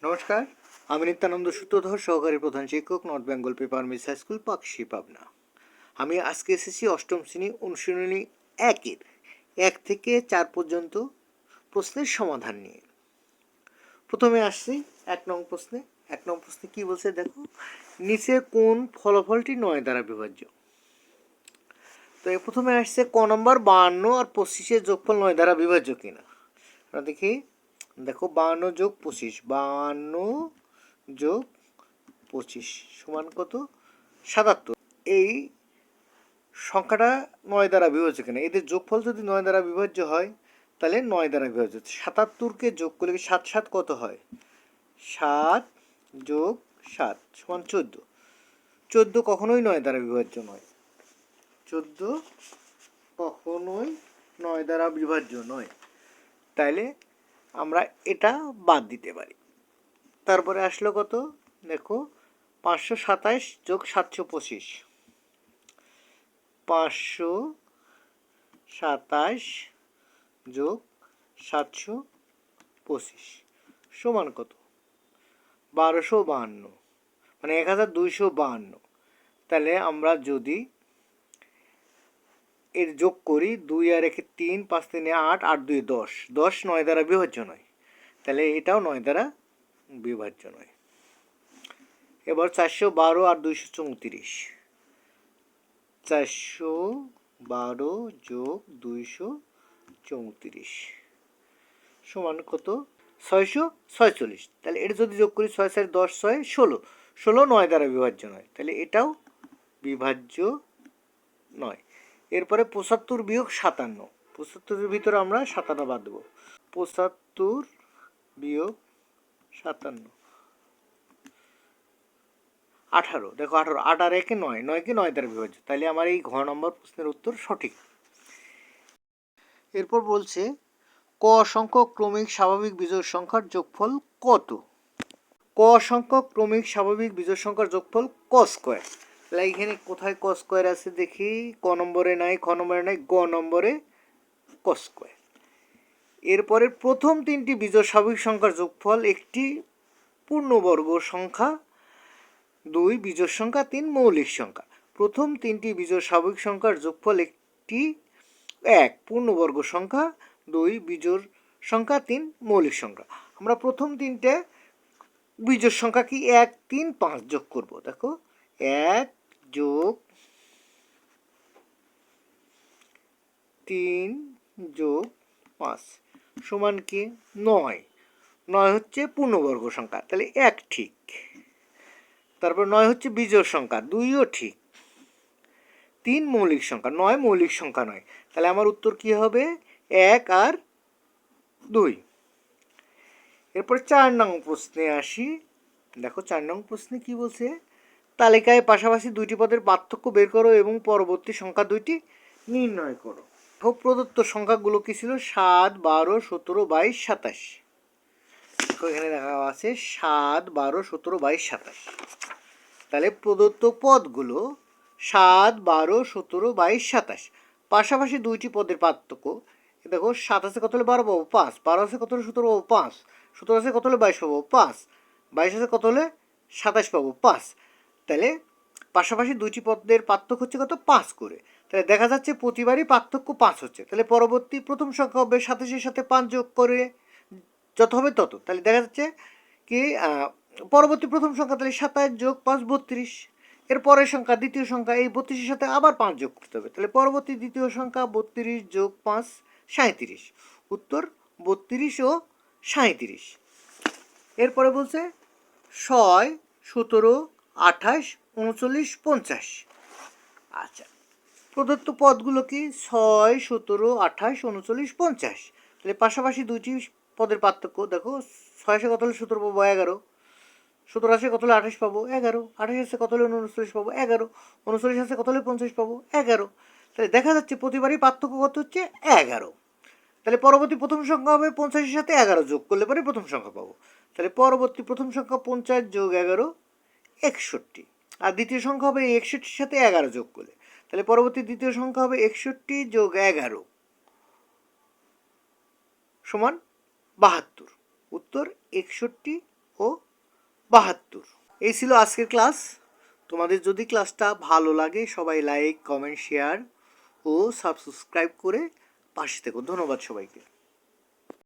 নমস্কার, আমি নিত্যানন্দ সূত্রধর, সহকারী প্রধান শিক্ষক, north Bengal paper mills high school, Pakshi, Pabna. আমি আজকে এসেছি অষ্টম শ্রেণী অনুশীলনী 1-এর 1 থেকে 4 পর্যন্ত প্রশ্নের সমাধান নিয়ে। প্রথমে আসছি 1 নং প্রশ্নে। 1 নং প্রশ্নে কী বলছে দেখো, নিচের কোন ফলাফলটি 9 দ্বারা বিভাজ্য? তো প্রথমে আসছে ক নম্বর 52 আর 25-এর যোগফল 9 দ্বারা বিভাজ্য কিনা। আমরা দেখি, দেখো 52 যোগ 25, 52 যোগ 25 সমান কত? 77। এই সংখ্যাটা 9 দ্বারা বিভাজ্য কিনা, এদের যোগফল যদি 9 দ্বারা বিভাজ্য হয় তাহলে 9 দ্বারা বিভাজ্য। 77কে যোগ করলে 7 7 কত হয়? 7 যোগ 7 সমান 14। 14 কখনোই 9 দ্বারা বিভাজ্য নয়। 14 কখনোই 9 দ্বারা বিভাজ্য নয়, তাইলে আমরা এটা বাদ দিতে পারি। তারপরে আসলো কত দেখো, 527 যোগ 725, 527 যোগ 725 সমান কত? 1252, মানে 1252। তাহলে আমরা যদি এর যোগ করি, 2 আর 1 3, 5 3 8, 8 2 10, 10 9 দ্বারা বিভাজ্য নয়, তাহলে এটাও 9 দ্বারা বিভাজ্য নয়। এবার 412 আর 234, 412 যোগ 234 সমান কত? 646। তাহলে এটা যদি যোগ করি, 6 4 10 6 16, 16 9 দ্বারা বিভাজ্য নয়, তাহলে এটাও বিভাজ্য নয়। এরপরে 75 বিয়োগ 57, 75-এর ভিতরে আমরা 57 বাদ দেবো। 75 বিয়োগ 57, 18। দেখো 18, 8 আর 1 9, 9কে 9 দ্বারা বিভাজ্য, তাহলে আমার এই ঘ নম্বর প্রশ্নের উত্তর সঠিক। এরপর বলছে ক সংখ্যক ক্রমিক স্বাভাবিক বিজোড় সংখ্যার যোগফল কত? ক সংখ্যক ক্রমিক স্বাভাবিক বিজোড় সংখ্যার যোগফল ক স্কোয়ার। তাহলে এখানে কোথায় ক স্কোয়ার আছে দেখি, ক নম্বরে নাই, খ নম্বরে নাই, গ নম্বরে ক স্কোয়ার। এরপরে প্রথম 3টি বিজোড় স্বাভাবিক সংখ্যার যোগফল একটি পূর্ণবর্গ সংখ্যা, 2 বিজোড় সংখ্যা, 3 মৌলিক সংখ্যা। প্রথম 3টি বিজোড় স্বাভাবিক সংখ্যার যোগফল একটি 1 পূর্ণবর্গ সংখ্যা, 2 বিজোড় সংখ্যা, 3 মৌলিক সংখ্যা। আমরা প্রথম 3টে বিজোড় সংখ্যা কি 1 3 5 যোগ করব। দেখো 1 যোগ 3 যোগ 5 সমান কি 9। 9 হচ্ছে পূর্ণবর্গ সংখ্যা, তাহলে 1 ঠিক। তারপর 9 হচ্ছে বিজোড় সংখ্যা, 2ও ঠিক। 3 মৌলিক সংখ্যা, 9 মৌলিক সংখ্যা নয়, তাহলে আমার উত্তর কি হবে? 1 আর 2। এরপর 4 নং প্রশ্নে আসি। দেখো 4 নং প্রশ্নে কি বলছে, তালিকায় পাশাপাশি 2টি পদের পার্থক্য বের করো এবং পরবর্তী সংখ্যা 2টি নির্ণয় করো। প্রদত্ত সংখ্যাগুলো কি ছিল? 7 12 17 22 27। এখানে দেখা আছে 7 12 17 22 27। তাহলে প্রদত্ত পদগুলো 7 12 17 22 27, পাশাপাশি 2টি পদের পার্থক্য। দেখো 7 আছে কত হলে 12 পাবো? 5। 12 আছে কত হলে 17 পাবো? 5। 17 আছে কত হলে 22 পাবো? 5। 22 আছে কত হলে 27 পাবো? 5। তাহলে পাশাপাশি 2টি পদের পার্থক্য হচ্ছে কত? 5 করে। তাহলে দেখা যাচ্ছে প্রতিবারই পার্থক্য 5 হচ্ছে। তাহলে পরবর্তী প্রথম সংখ্যা হবে 27-এর সাথে 5 যোগ করে যত হবে তত। তাহলে দেখা যাচ্ছে কি পরবর্তী প্রথম সংখ্যা তাহলে 27 যোগ 5 32। এর পরের সংখ্যা দ্বিতীয় সংখ্যা, এই 32-এর সাথে আবার 5 যোগ করতে হবে। তাহলে পরবর্তী দ্বিতীয় সংখ্যা 32 যোগ 5 37। উত্তর 32 ও 37। এরপরে বলছে 6 17 28 39 50। আচ্ছা, প্রদত্ত পদগুলো কি? 6 17 28 39 50। তাহলে পাশাপাশি 2টি পদের পার্থক্য দেখো, 6 কত হলে 17 পাবো? 11। 17 আছে কত হলে 28 পাবো? 11। 28 আছে কত হলে 39 পাবো? 11। 39 আছে কত হলে 50 পাবো? 11। তাহলে দেখা যাচ্ছে প্রতিবারই পার্থক্য কত হচ্ছে? 11। তাহলে পরবর্তী প্রথম সংখ্যা হবে 50-এর সাথে 11 যোগ করলে পরে প্রথম সংখ্যা পাবো। তাহলে পরবর্তী প্রথম সংখ্যা 50 যোগ 11 61। আর দ্বিতীয় সংখ্যা হবে 61-এর সাথে 11 যোগ করলে। তাহলে পরবর্তী দ্বিতীয় সংখ্যা হবে 61 যোগ 11 সমান 72। উত্তর 61 ও 72। এই ছিল আজকের ক্লাস। তোমাদের যদি ক্লাসটা ভালো লাগে সবাই লাইক, কমেন্ট, শেয়ার ও সাবস্ক্রাইব করে পাশে থেকো। ধন্যবাদ সবাইকে।